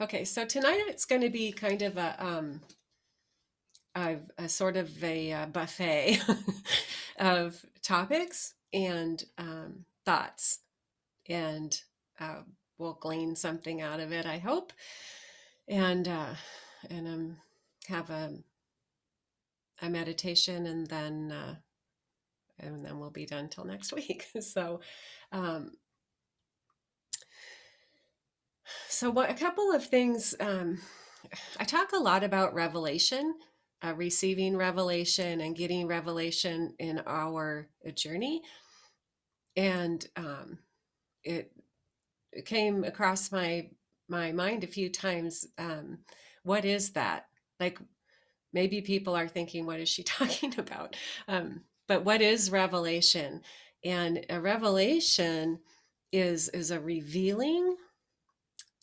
Okay, so tonight it's going to be kind of a sort of a buffet of topics and thoughts, and uh, we'll glean something out of it, I hope, and have a meditation, and then we'll be done till next week. So, um, so what a couple of things. I talk a lot about revelation, receiving revelation and getting revelation in our journey. And it, it came across my mind a few times. What is that? Like, maybe people are thinking, what is she talking about? But what is revelation? And a revelation is a revealing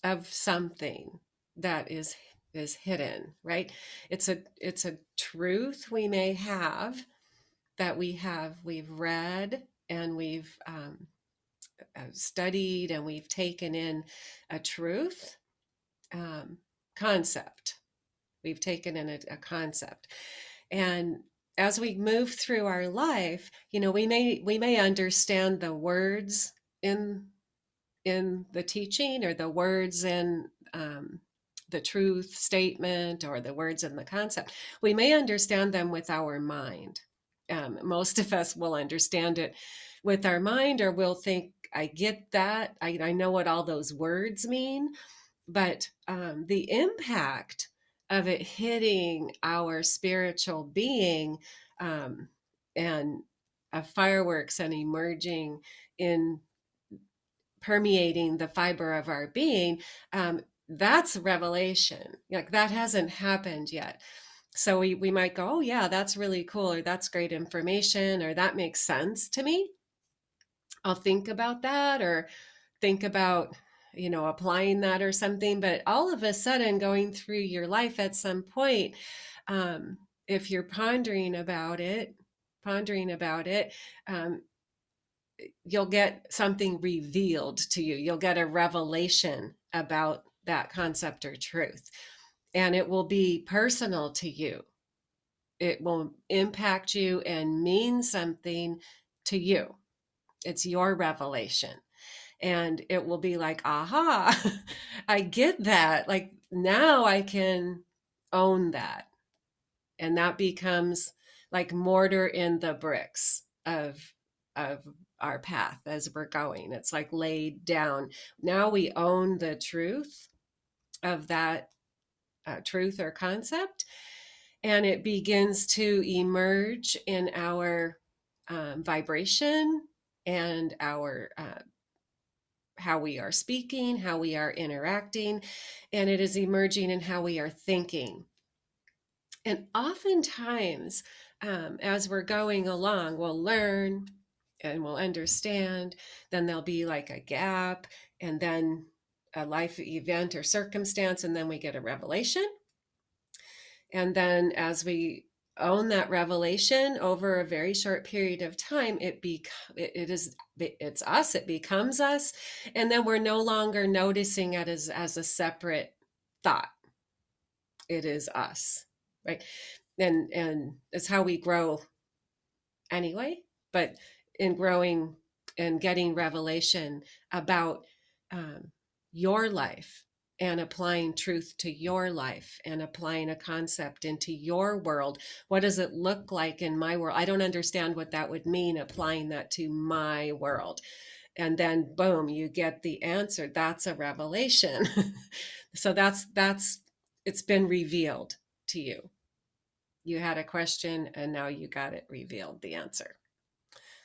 of something that is hidden, right? It's a truth we may have, that we've read, and we've studied, and we've taken in a truth, um, concept. We've taken in a concept, and as we move through our life, we may understand the words in the teaching, or the words in the truth statement, or the words in the concept. We may understand them with our mind. Most of us will understand it with our mind, or we'll think, I get that. I know what all those words mean. But the impact of it hitting our spiritual being, um, and fireworks, and emerging in permeating the fiber of our being, that's revelation. Like, that hasn't happened yet. So we might go, oh yeah, that's really cool, or that's great information, or that makes sense to me. I'll think about that, or think about, applying that or something. But all of a sudden, going through your life at some point, um, if you're pondering about it, um, you'll get something revealed to you. You'll get a revelation about that concept or truth, and it will be personal to you. It will impact you and mean something to you. It's your revelation. And it will be like, aha, I get that. Like, now I can own that. And that becomes like mortar in the bricks of our path as we're going. It's like laid down. Now we own the truth of that truth or concept, and it begins to emerge in our vibration, and our how we are speaking, how we are interacting, and it is emerging in how we are thinking. And oftentimes, as we're going along, we'll learn and we'll understand. Then there'll be like a gap, and then a life event or circumstance, and then we get a revelation. And then, as we own that revelation over a very short period of time, it's us. It becomes us, and then we're no longer noticing it as a separate thought. It is us, right? And it's how we grow anyway. But in growing and getting revelation about um, your life, and applying truth to your life, and applying a concept into your world. What does it look like in my world? I don't understand what that would mean, applying that to my world. And then boom, you get the answer. That's a revelation. So that's it's been revealed to you. You had a question, and now you got it revealed, the answer.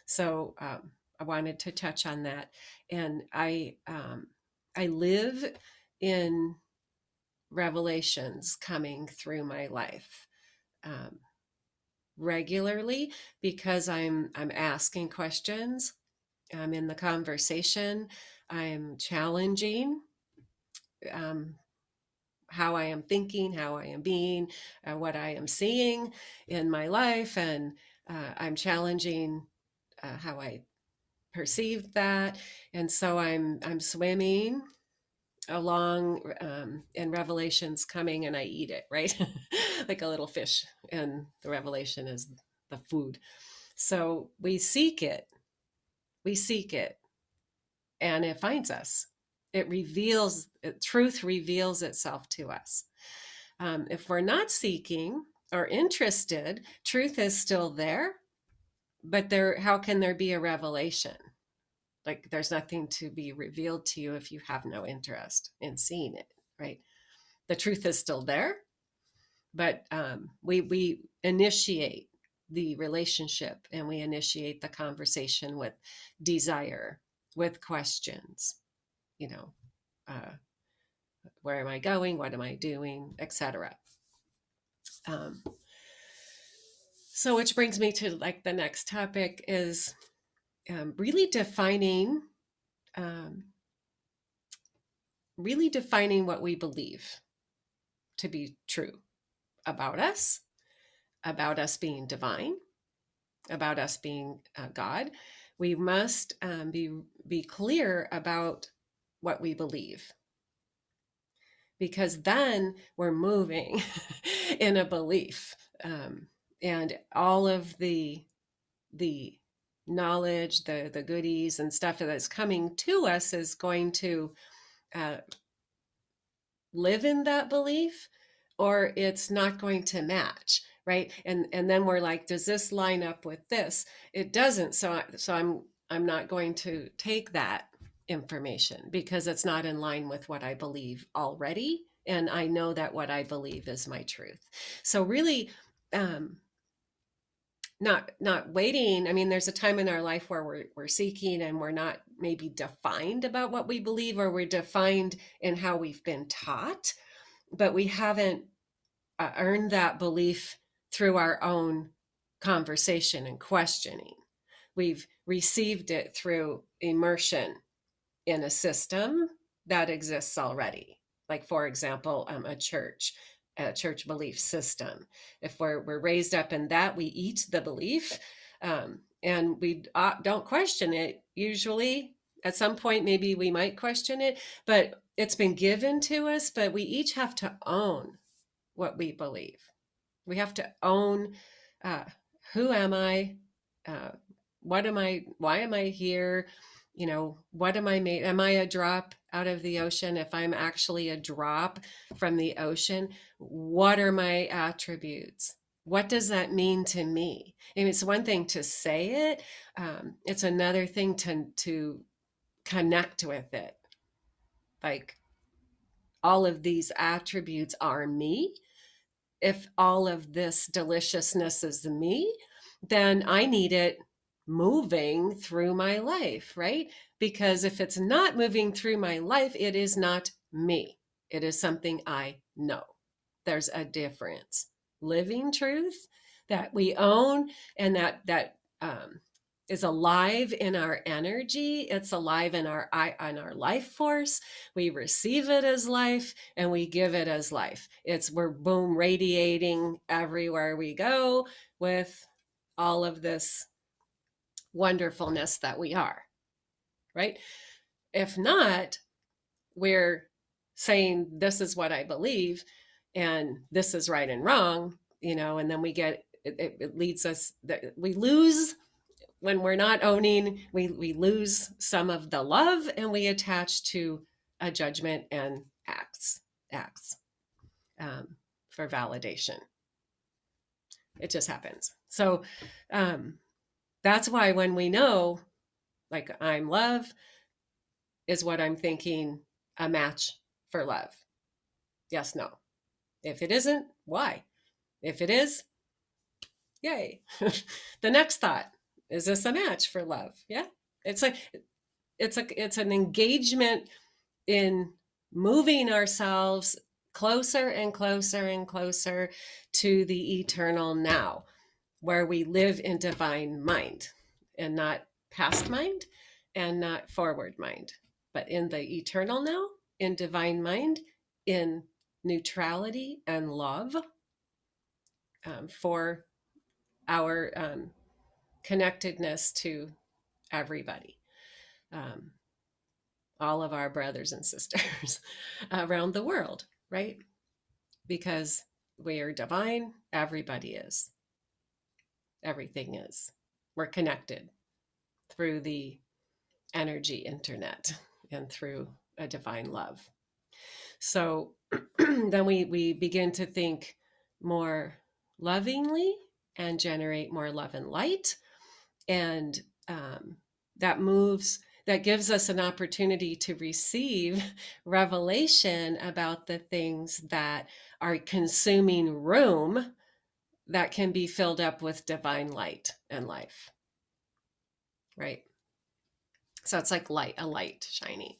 So I wanted to touch on that. And I live in revelations coming through my life um, regularly, because I'm asking questions. I'm in the conversation. I'm challenging um, how I am thinking, how I am being, what I am seeing in my life, and I'm challenging how I perceive that. And so I'm swimming along in Revelation's coming and I eat it, right? Like a little fish, and the revelation is the food. So we seek it, and it finds us. It reveals, truth reveals itself to us. If we're not seeking or interested, truth is still there, but there, how can there be a revelation? Like there's nothing to be revealed to you if you have no interest in seeing it, right? The truth is still there, but we initiate the relationship and we initiate the conversation with desire, with questions, you know, uh, where am I going? What am I doing? Etc. Um, so, which brings me to like the next topic is really um, defining what we believe to be true about us being divine, about us being God. We must be clear about what we believe, because then we're moving in a belief, and all of the knowledge, the goodies and stuff that's coming to us is going to uh, live in that belief, or it's not going to match, right? And then we're like, does this line up with this? It doesn't. So I'm not going to take that information because it's not in line with what I believe already, and I know that what I believe is my truth. So really, um not waiting. I mean, there's a time in our life where we're seeking and we're not maybe defined about what we believe, or we're defined in how we've been taught, but we haven't earned that belief through our own conversation and questioning. We've received it through immersion in a system that exists already. Like, for example, a church belief system. If we're raised up in that, we eat the belief, and we don't question it usually. At some point, maybe we might question it, but it's been given to us, but we each have to own what we believe. We have to own, uh, who am I? Uh, what am I? Why am I here? You know, what am I made? Am I a drop out of the ocean? If I'm actually a drop from the ocean, what are my attributes? What does that mean to me? I mean, it's one thing to say it. It's another thing to connect with it. Like, all of these attributes are me. If all of this deliciousness is me, then I need it moving through my life, right? Because if it's not moving through my life, it is not me. It is something I know. There's a difference. Living truth that we own, and that is alive in our energy. It's alive in our life force. We receive it as life and we give it as life. We're boom radiating everywhere we go with all of this wonderfulness that we are, right? If not, we're saying this is what I believe and this is right and wrong, and then it leads us that we lose. When we're not owning, we lose some of the love, and we attach to a judgment and acts for validation. It just happens. So that's why when we know, like, I'm love, is what I'm thinking a match for love? Yes, no. If it isn't, why? If it is, yay. The next thought, is this a match for love? Yeah. It's like it's an engagement in moving ourselves closer and closer and closer to the eternal now, where we live in divine mind and not past mind and not forward mind, but in the eternal now, in divine mind, in neutrality and love, for our connectedness to everybody. Um, all of our brothers and sisters around the world, right? Because we are divine, everybody is, everything is. We're connected through the energy internet and through a divine love. So then we begin to think more lovingly and generate more love and light. And that moves, that gives us an opportunity to receive revelation about the things that are consuming room that can be filled up with divine light and life, right? So it's like light, a light shining.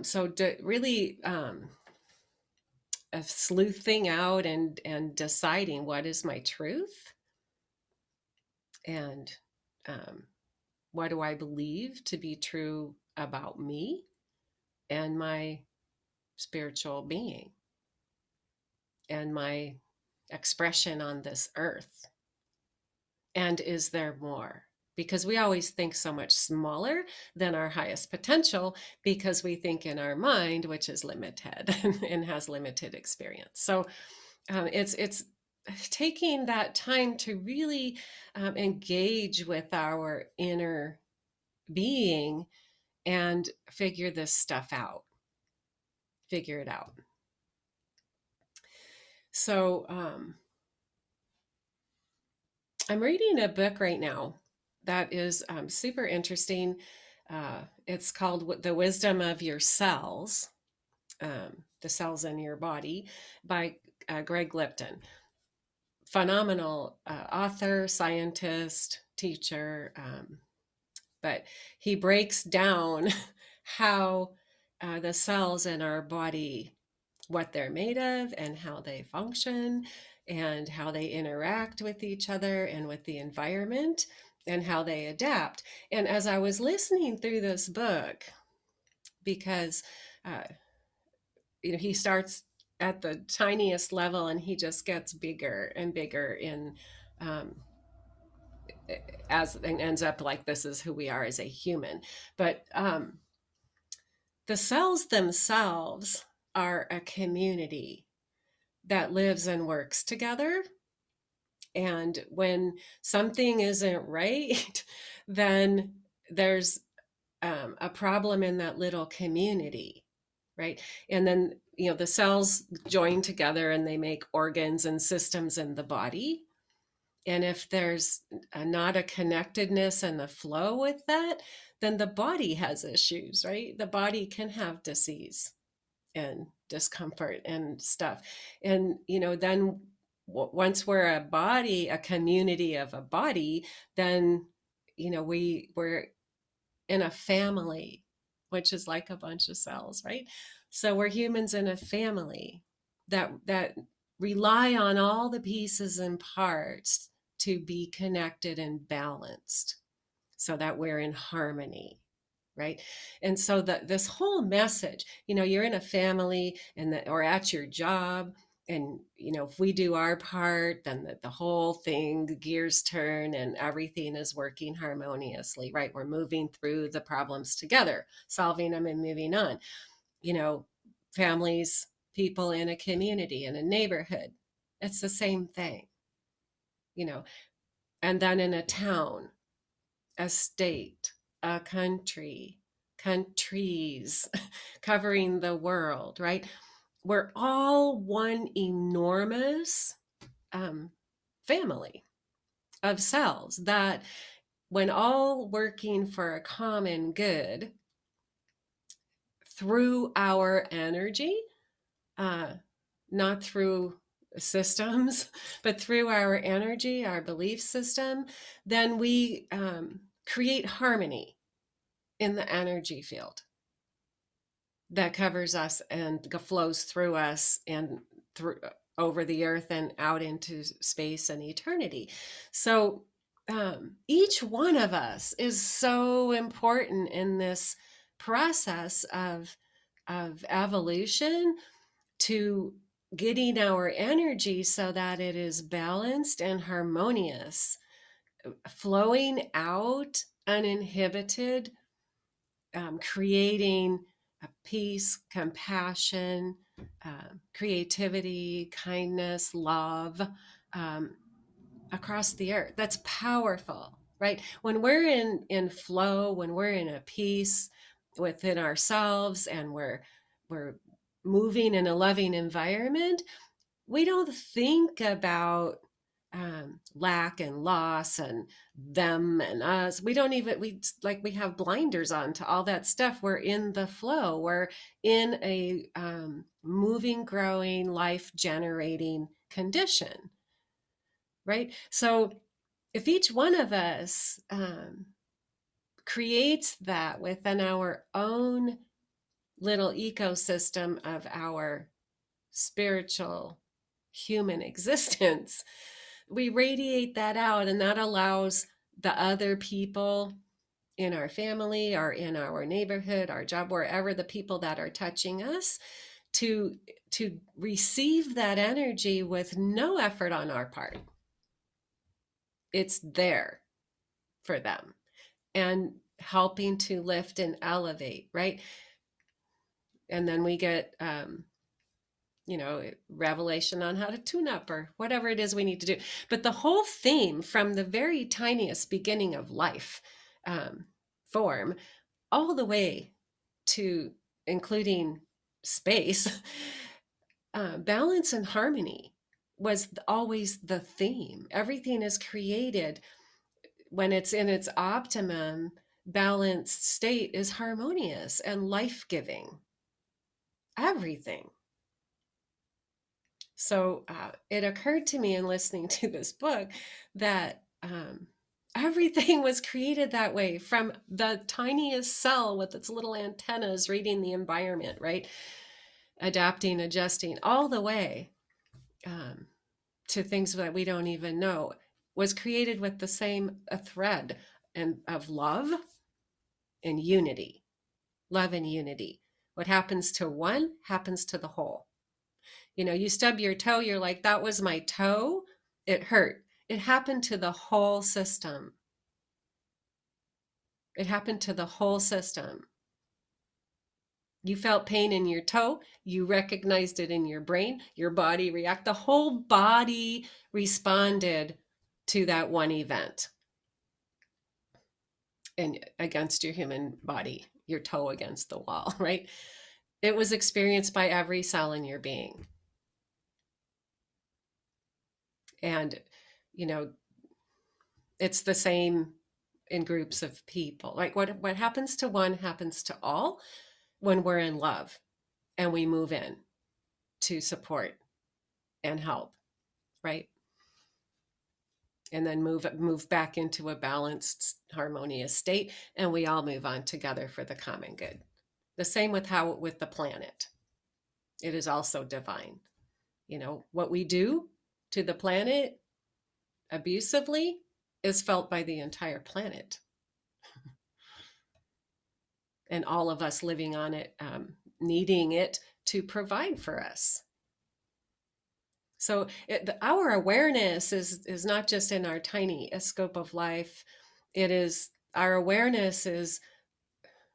So really sleuthing out and deciding what is my truth and um, what do I believe to be true about me and my spiritual being and my expression on this earth. And is there more? Because we always think so much smaller than our highest potential because we think in our mind, which is limited and has limited experience. So it's taking that time to really engage with our inner being and figure this stuff out, figure it out. So I'm reading a book right now that is super interesting. It's called The Wisdom of Your Cells, the cells in your body, by Greg Lipton. Phenomenal author, scientist, teacher, but he breaks down how the cells in our body, what they're made of and how they function and how they interact with each other and with the environment and how they adapt. And as I was listening through this book, because uh, he starts at the tiniest level and he just gets bigger and bigger in um, as and ends up like this is who we are as a human. But the cells themselves are a community that lives and works together. And when something isn't right, then there's a problem in that little community, right? And then, the cells join together and they make organs and systems in the body. And if there's not a connectedness and the flow with that, then the body has issues, right? The body can have disease and discomfort and stuff. And, then once we're a body, a community of a body, then, we're in a family, which is like a bunch of cells, right? So we're humans in a family that rely on all the pieces and parts to be connected and balanced so that we're in harmony, right? And so that this whole message, you're in a family or at your job, and if we do our part, then the whole thing, the gears turn and everything is working harmoniously, right? We're moving through the problems together, solving them and moving on. Families, people in a community, in a neighborhood, it's the same thing. And then in a town, a state, a country, countries, covering the world, right? We're all one enormous family of cells that, when all working for a common good through our energy, not through systems, but through our energy, our belief system, then we create harmony in the energy field that covers us and flows through us and through over the earth and out into space and eternity. So each one of us is so important in this process of evolution, to getting our energy so that it is balanced and harmonious, flowing out uninhibited creating peace, compassion, creativity, kindness, love, um, across the earth. That's powerful, right? When we're in flow, when we're in a peace within ourselves, and we're moving in a loving environment, we don't think about lack and loss and them and us. We don't even, we have blinders on to all that stuff. We're in the flow. We're in a moving, growing, life generating condition, right? So if each one of us creates that within our own little ecosystem of our spiritual human existence, we radiate that out, and that allows the other people in our family or in our neighborhood, our job, wherever, the people that are touching us, to receive that energy with no effort on our part. It's there for them, and helping to lift and elevate, right? And then we get revelation on how to tune up or whatever it is we need to do. But the whole theme, from the very tiniest beginning of life form all the way to including space, balance and harmony was always the theme. Everything is created when it's in its optimum balanced state, is harmonious and life-giving. Everything. So it occurred to me in listening to this book that everything was created that way, from the tiniest cell with its little antennas reading the environment, right? Adapting, adjusting, all the way to things that we don't even know, was created with the same a thread and of love and unity. Love and unity. What happens to one happens to the whole. You stub your toe, you're like, that was my toe. It hurt. It happened to the whole system. It happened to the whole system. You felt pain in your toe. You recognized it in your brain. Your body reacted. The whole body responded to that one event. And against your human body, your toe against the wall, right? It was experienced by every cell in your being. And, it's the same in groups of people. Like what happens to one happens to all when we're in love and we move in to support and help, right? And then move back into a balanced, harmonious state, and we all move on together for the common good. The same with the planet. It is also divine. What we do to the planet abusively is felt by the entire planet, and all of us living on it, needing it to provide for us. So our awareness is not just in our tiny scope of life. It is, our awareness is,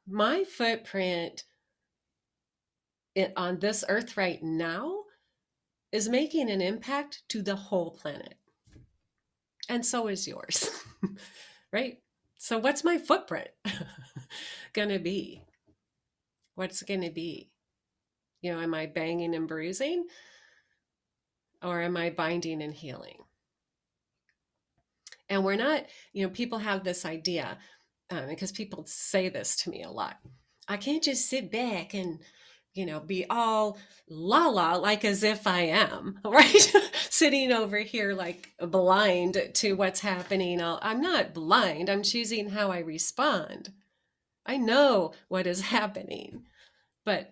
my footprint on this earth right now is making an impact to the whole planet. And so is yours, right? So what's my footprint going to be? What's it going to be? Am I banging and bruising? Or am I binding and healing? And we're not, people have this idea, because people say this to me a lot. I can't just sit back and, be all la la, like as if I am, right? Sitting over here like blind to what's happening. I'm not blind. I'm choosing how I respond. I know what is happening, but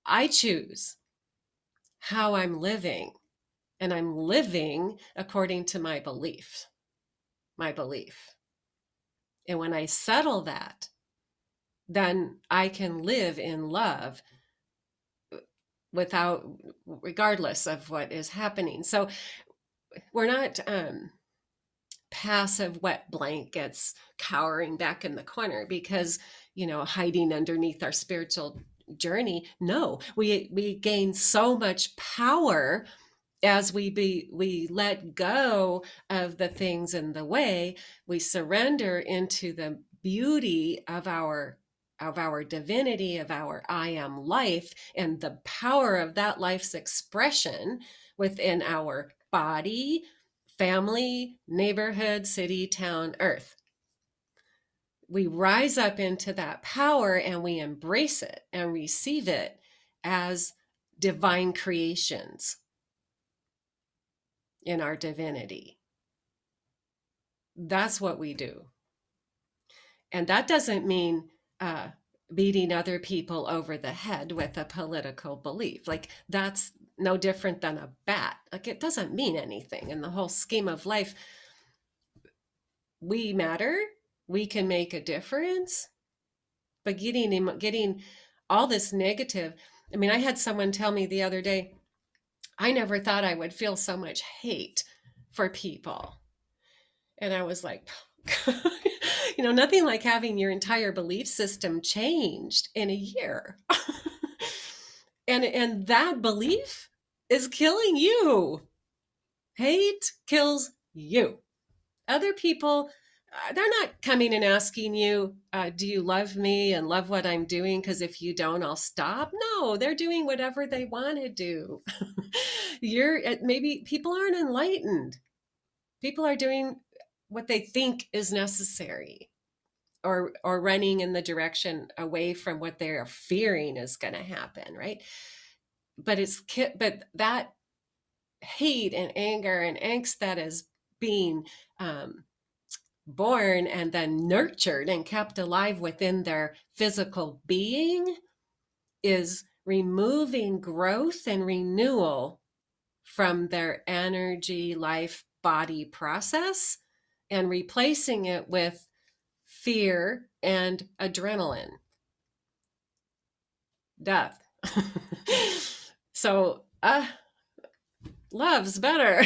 I choose how I'm living, and I'm living according to my belief. And when I settle that, then I can live in love regardless of what is happening. So we're not passive wet blankets cowering back in the corner, because hiding underneath our spiritual journey. No, we gain so much power as we let go of the things in the way. We surrender into the beauty of our divinity, of our I am life, and the power of that life's expression within our body, family, neighborhood, city, town, earth. We rise up into that power and we embrace it and receive it as divine creations in our divinity. That's what we do. And that doesn't mean beating other people over the head with a political belief. Like, that's no different than a bat. Like, it doesn't mean anything in the whole scheme of life. We matter. We can make a difference. But getting all this negative. I mean, I had someone tell me the other day, I never thought I would feel so much hate for people. And I was like, nothing like having your entire belief system changed in a year. and that belief is killing you. Hate kills you. Other people, they're not coming and asking you, do you love me and love what I'm doing? Because if you don't, I'll stop. No, they're doing whatever they want to do. Maybe people aren't enlightened. People are doing what they think is necessary, or running in the direction away from what they're fearing is going to happen, right? But that hate and anger and angst that is being born and then nurtured and kept alive within their physical being is removing growth and renewal from their energy, life, body process, and replacing it with fear and adrenaline, death. So love's better.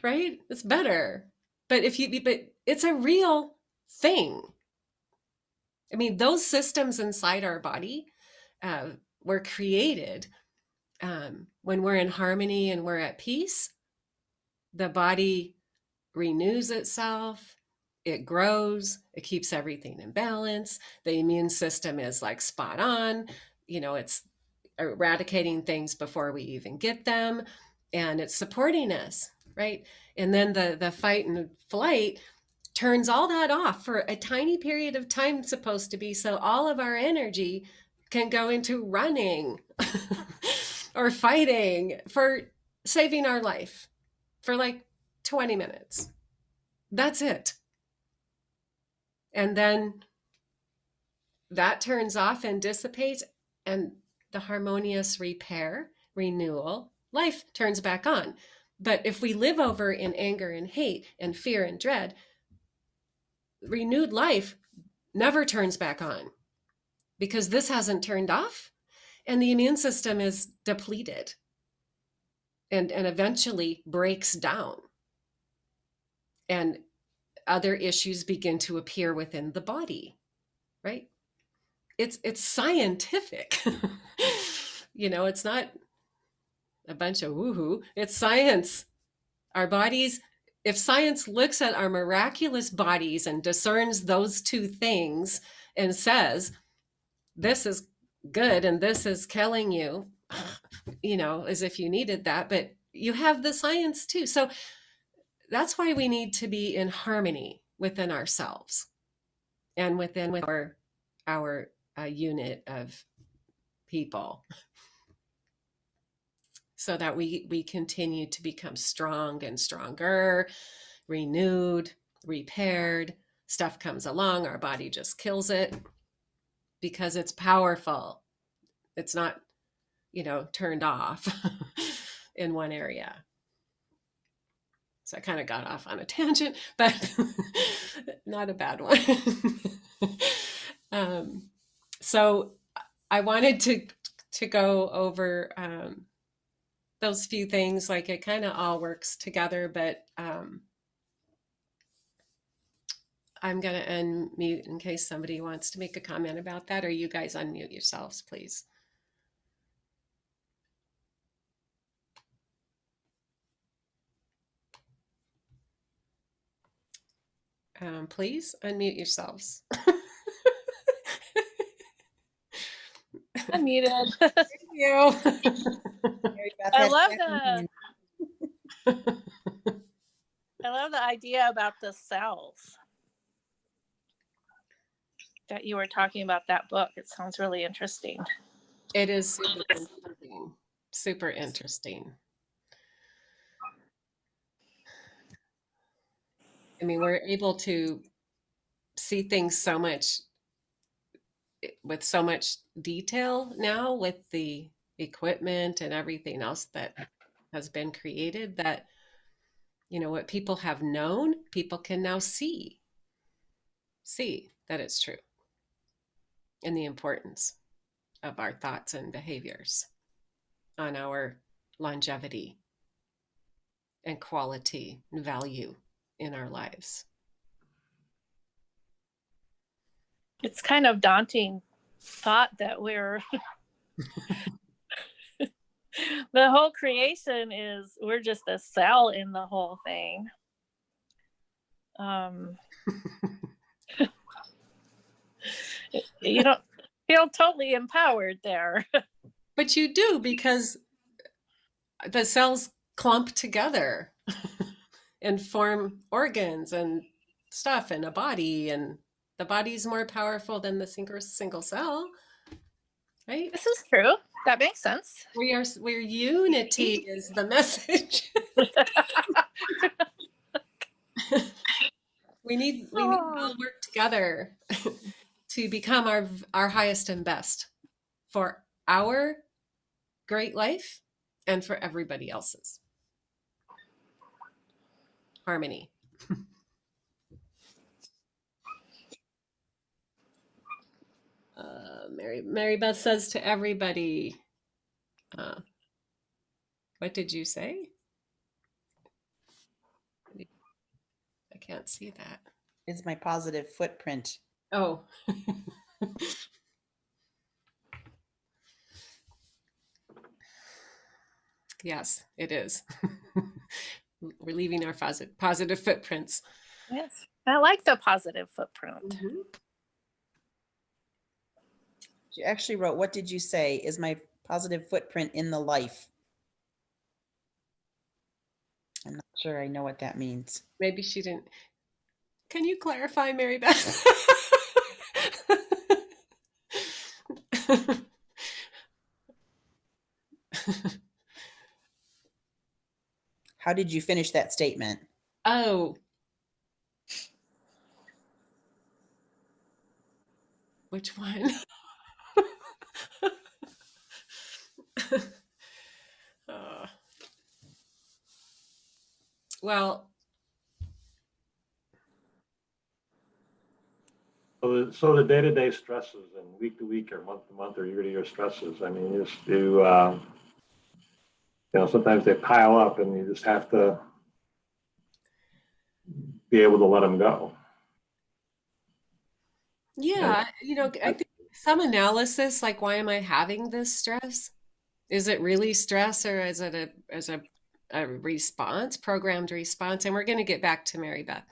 Right? It's better. But it's a real thing. I mean, those systems inside our body were created when we're in harmony and we're at peace. The body renews itself, it grows, it keeps everything in balance. The immune system is like spot on. It's eradicating things before we even get them, and it's supporting us, right? And then the fight and flight turns all that off for a tiny period of time, supposed to be, so all of our energy can go into running or fighting for saving our life for like 20 minutes. That's it. And then that turns off and dissipates, and the harmonious repair, renewal, life turns back on. But if we live over in anger and hate and fear and dread, renewed life never turns back on, because this hasn't turned off and the immune system is depleted and eventually breaks down. And other issues begin to appear within the body, right? It's scientific. It's not a bunch of woohoo. It's science. Our bodies, if science looks at our miraculous bodies and discerns those two things and says, this is good and this is killing you, as if you needed that, but you have the science too. So that's why we need to be in harmony within ourselves and within our unit of people, so that we continue to become strong and stronger, renewed, repaired. Stuff comes along, our body just kills it because it's powerful. It's not, turned off in one area. So I kind of got off on a tangent, but not a bad one. So I wanted to go over those few things. Like, it kind of all works together, but I'm going to unmute in case somebody wants to make a comment about that, or you guys unmute yourselves, please. Please unmute yourselves. Unmuted. Thank you. I love the idea about the cells that you were talking about, that book. It sounds really interesting. It is super interesting. Super interesting. I mean, we're able to see things so much with so much detail now with the equipment and everything else that has been created, that what people have known, people can now see that it's true, and the importance of our thoughts and behaviors on our longevity and quality and value in our lives. It's kind of daunting thought that we're the whole creation we're just a cell in the whole thing. You don't feel totally empowered there. But you do, because the cells clump together and form organs and stuff in a body, and the body's more powerful than the single cell, right? This is true. That makes sense. We're unity is the message. we need to all work together to become our highest and best for our great life and for everybody else's. Harmony. Mary Beth says to everybody, what did you say? I can't see that. It's my positive footprint. Oh. Yes, it is. We're leaving our positive footprints. Yes, I like the positive footprint. Mm-hmm. You actually wrote, what did you say? Is my positive footprint in the life? I'm not sure I know what that means. Maybe she didn't. Can you clarify, Mary Beth? How did you finish that statement? Oh. Which one? Well, so the day-to-day stresses and week-to-week or month-to-month or year-to-year stresses, I mean, sometimes they pile up and you just have to be able to let them go. yeah, I think some analysis, like, why am I having this stress? Is it really stress, or is it a response, programmed response? And we're going to get back to Mary Beth.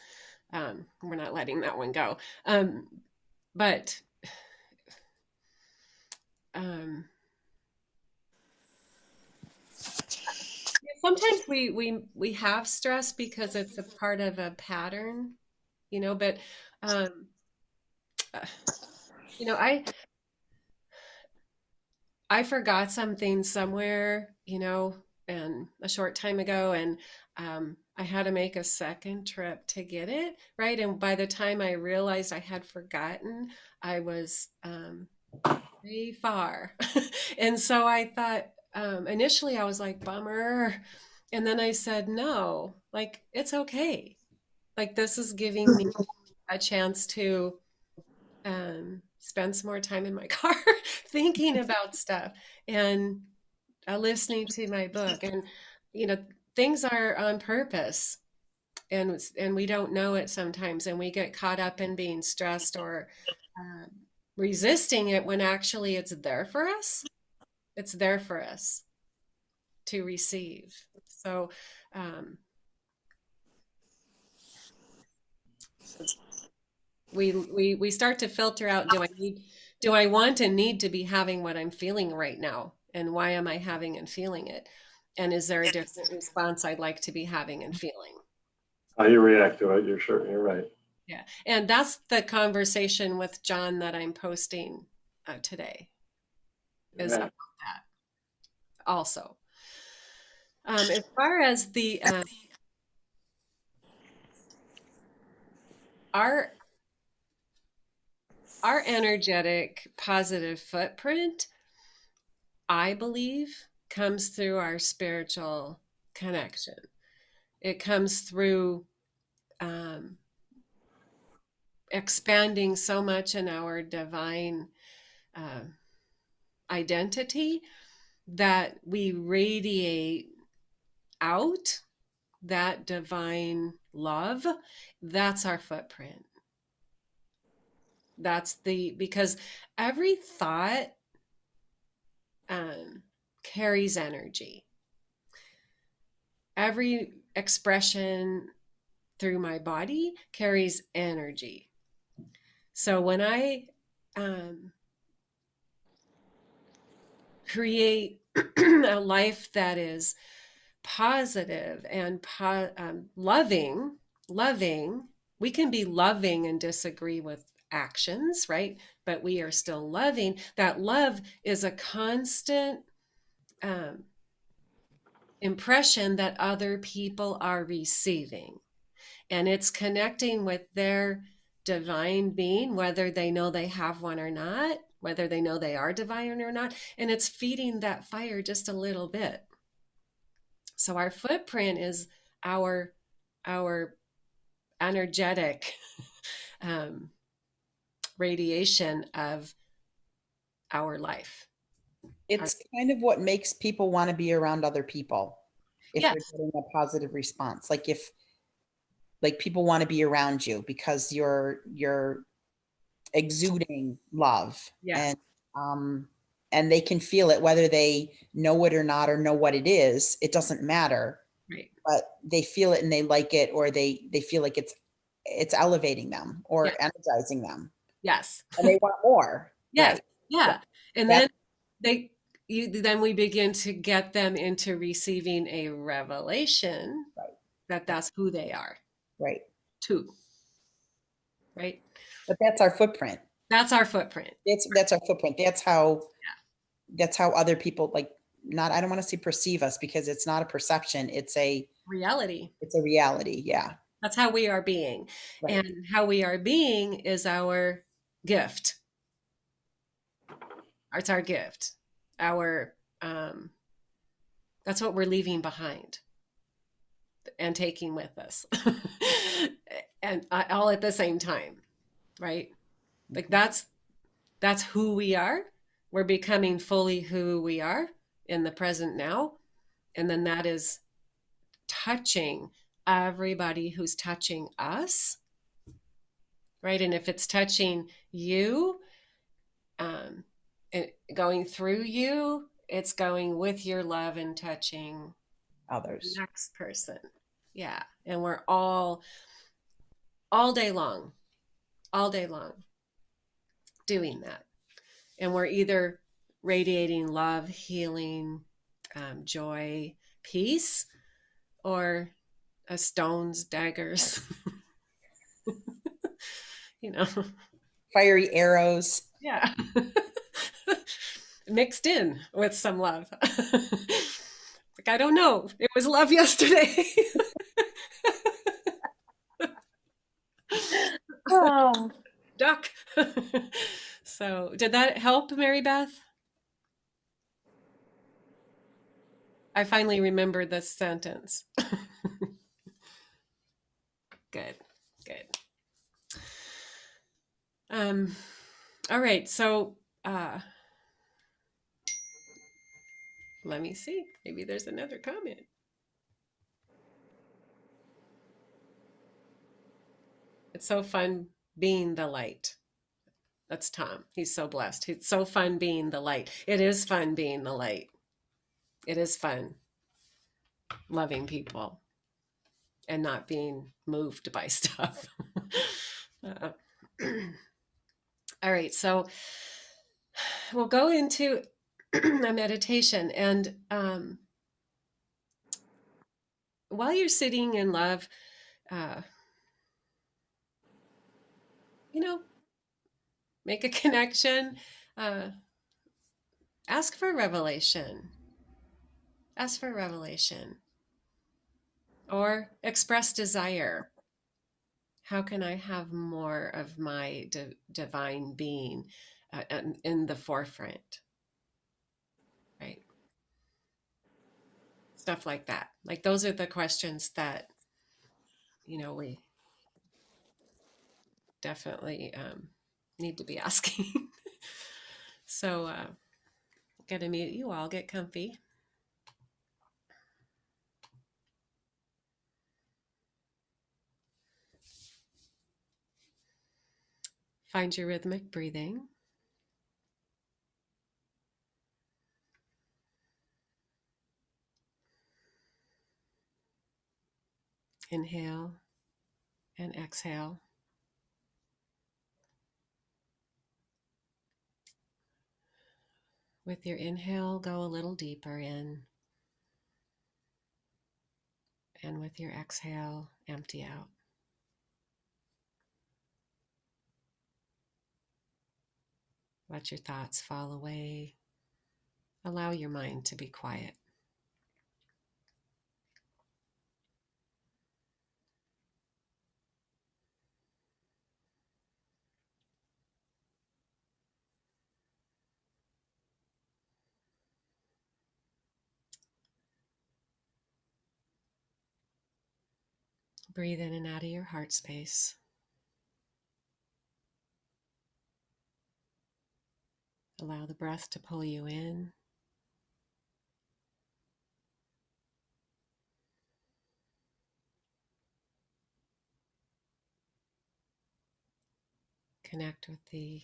We're not letting that one go. But sometimes we have stress because it's a part of a pattern, but I forgot something somewhere, and a short time ago, and I had to make a second trip to get it, right? And by the time I realized I had forgotten, I was way far. And so I thought, initially I was like, bummer. And then I said, no, like, it's okay. Like, this is giving me a chance to spend some more time in my car thinking about stuff and listening to my book. And, things are on purpose. and we don't know it sometimes, and we get caught up in being stressed or um, resisting it when actually it's there for us. It's there for us to receive. So, um, so we start to filter out, do I want and need to be having what I'm feeling right now? And why am I having and feeling it? And is there a different response I'd like to be having and feeling? How you react to it, you're sure, you're right. Yeah. And that's the conversation with John that I'm posting today, is Right. about that also. As far as the our our energetic positive footprint, I believe, comes through our spiritual connection. It comes through um, expanding so much in our divine uh, identity that we radiate out that divine love. That's our footprint. Because every thought um, carries energy. Every expression through my body carries energy. So when I um, create a life that is positive and loving, we can be loving and disagree with actions, right? But we are still loving. That love is a constant um, impression that other people are receiving. And it's connecting with their divine being, whether they know they have one or not, whether they know they are divine or not. And it's feeding that fire just a little bit. So our footprint is our energetic um, radiation of our life. It's kind of what makes people want to be around other people if they're Yes. getting a positive response. Like if like people want to be around you because you're exuding love Yes. um and they can feel it whether they know it or not or know what it is. It doesn't matter, Right. but they feel it and they like it, or they feel like it's elevating them Yeah. or energizing them, Yes. and they want more. Yes. Right. Yeah. And That then they then we begin to get them into receiving a revelation right. that that's who they are Right. too. Right. But that's our footprint. That's our footprint. That's our footprint. That's how other people, like, not, I don't want to say perceive us, because it's not a perception, Reality. it's a reality. Yeah. That's how we are being. Right. And how we are being is our gift. It's our gift. Our that's what we're leaving behind and taking with us. And all at the same time, right? Like that's who we are. We're becoming fully who we are in the present now. And then that is touching everybody who's touching us, right? And if it's touching you, um, and going through you, it's going with your love and touching the Others. next person. Yeah. And we're all day long, all day long doing that. And we're either radiating love, healing, joy, peace, or stones, daggers, you know. Fiery arrows. Yeah. Mixed in with some love. Like, I don't know. It was love yesterday. Oh, Duck. So, did that help, Mary Beth? I finally remembered this sentence. Good, good. Um, all right. So, let me see. Maybe there's another comment. It's so fun being the light. That's Tom. He's so blessed. It's so fun being the light. It is fun being the light. It is fun loving people and not being moved by stuff. Uh, all right, so we'll go into a meditation. And while you're sitting in love, uh, make a connection, uh, ask for revelation. Ask for revelation or express desire. How can I have more of my divine being in the forefront? Right? Stuff like that. Like those are the questions that, we definitely need to be asking. So, gonna mute you all, get comfy. Find your rhythmic breathing. Inhale and exhale. With your inhale, go a little deeper in. And with your exhale, empty out. Let your thoughts fall away. Allow your mind to be quiet. Breathe in and out of your heart space. Allow the breath to pull you in. Connect with the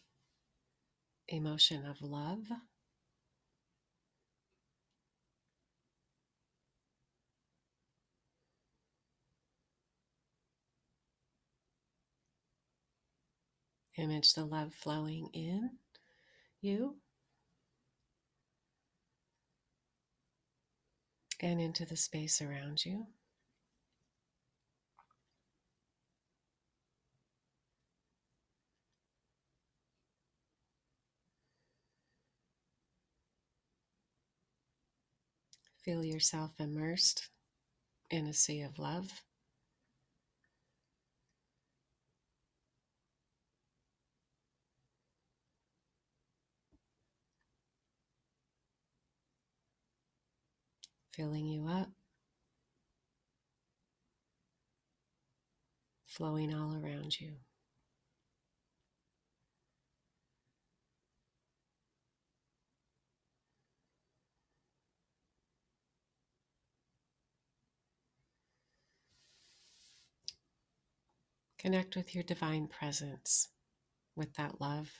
emotion of love. Image the love flowing in you and into the space around you. Feel yourself immersed in a sea of love. Filling you up, flowing all around you. Connect with your divine presence, with that love.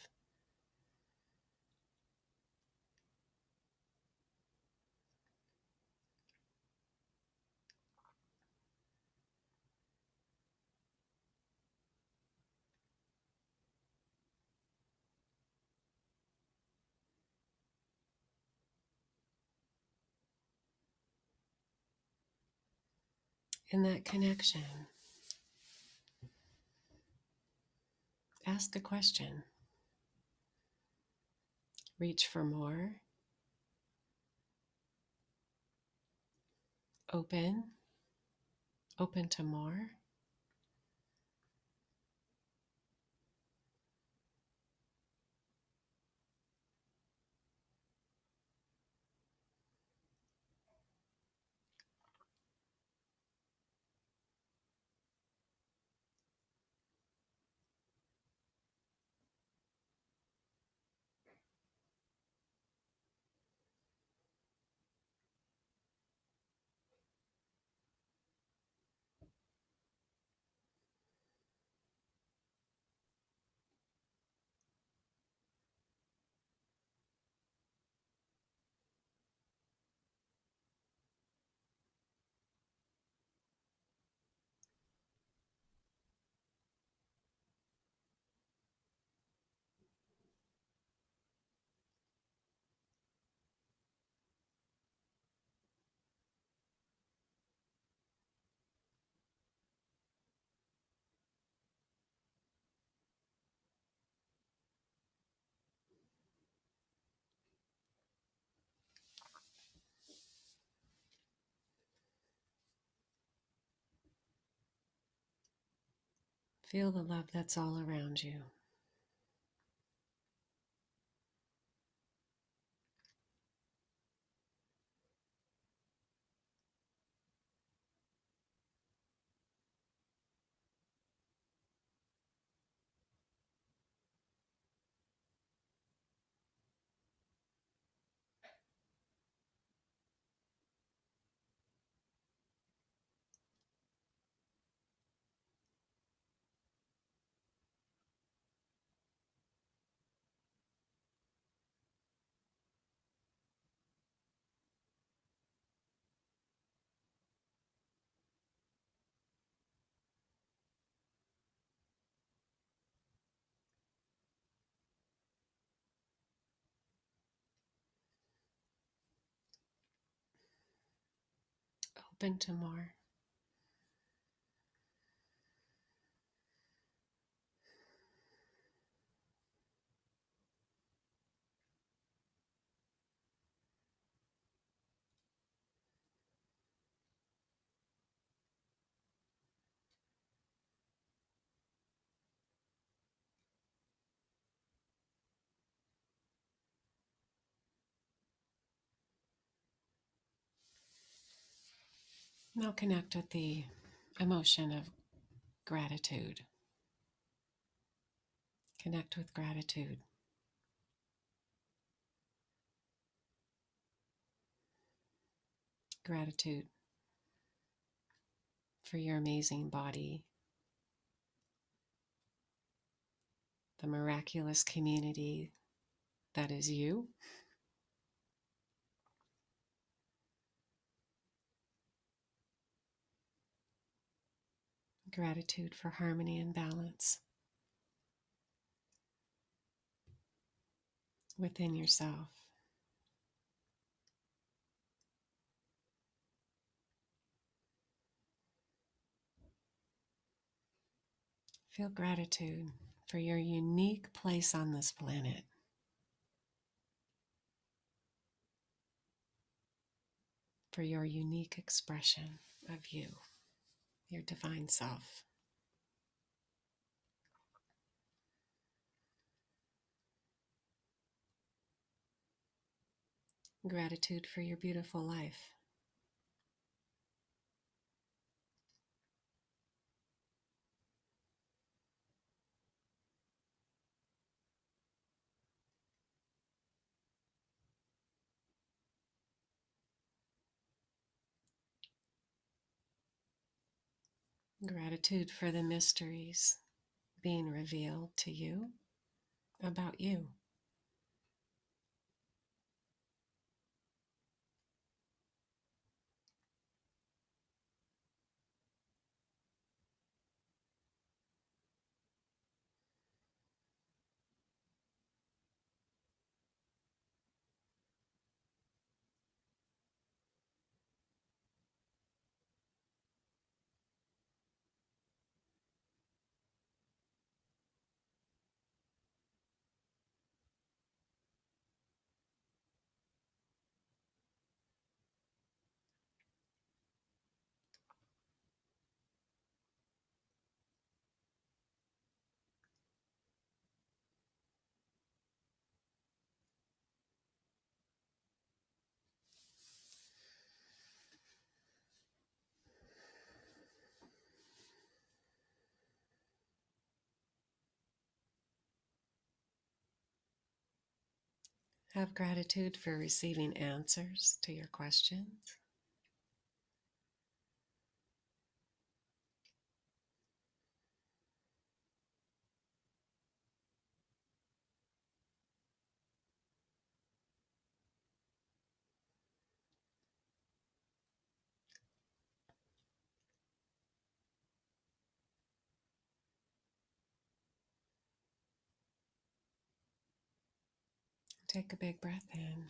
In that connection, ask a question. Reach for more. Open to more. Feel the love that's all around you. Open to more. Now connect with the emotion of gratitude. Connect with gratitude. Gratitude for your amazing body, the miraculous community that is you. Gratitude for harmony and balance within yourself. Feel gratitude for your unique place on this planet, for your unique expression of you, your divine self. Gratitude for your beautiful life. Gratitude for the mysteries being revealed to you about you. Have gratitude for receiving answers to your questions. Take a big breath in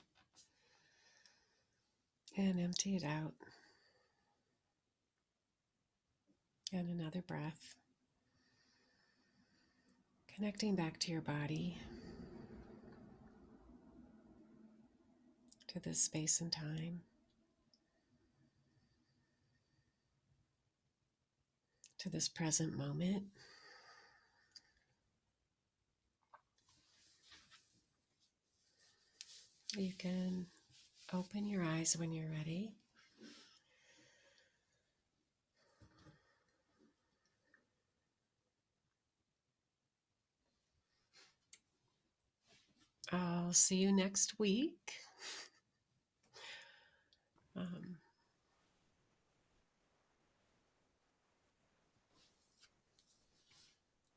and empty it out. And another breath. Connecting back to your body, to this space and time, to this present moment. You can open your eyes when you're ready. I'll see you next week.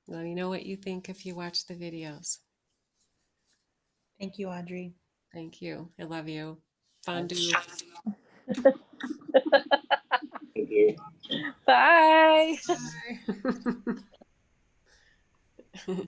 Let me know what you think if you watch the videos. Thank you, Audrey. Thank you. I love you. Fondue. Thank you. Bye. Bye.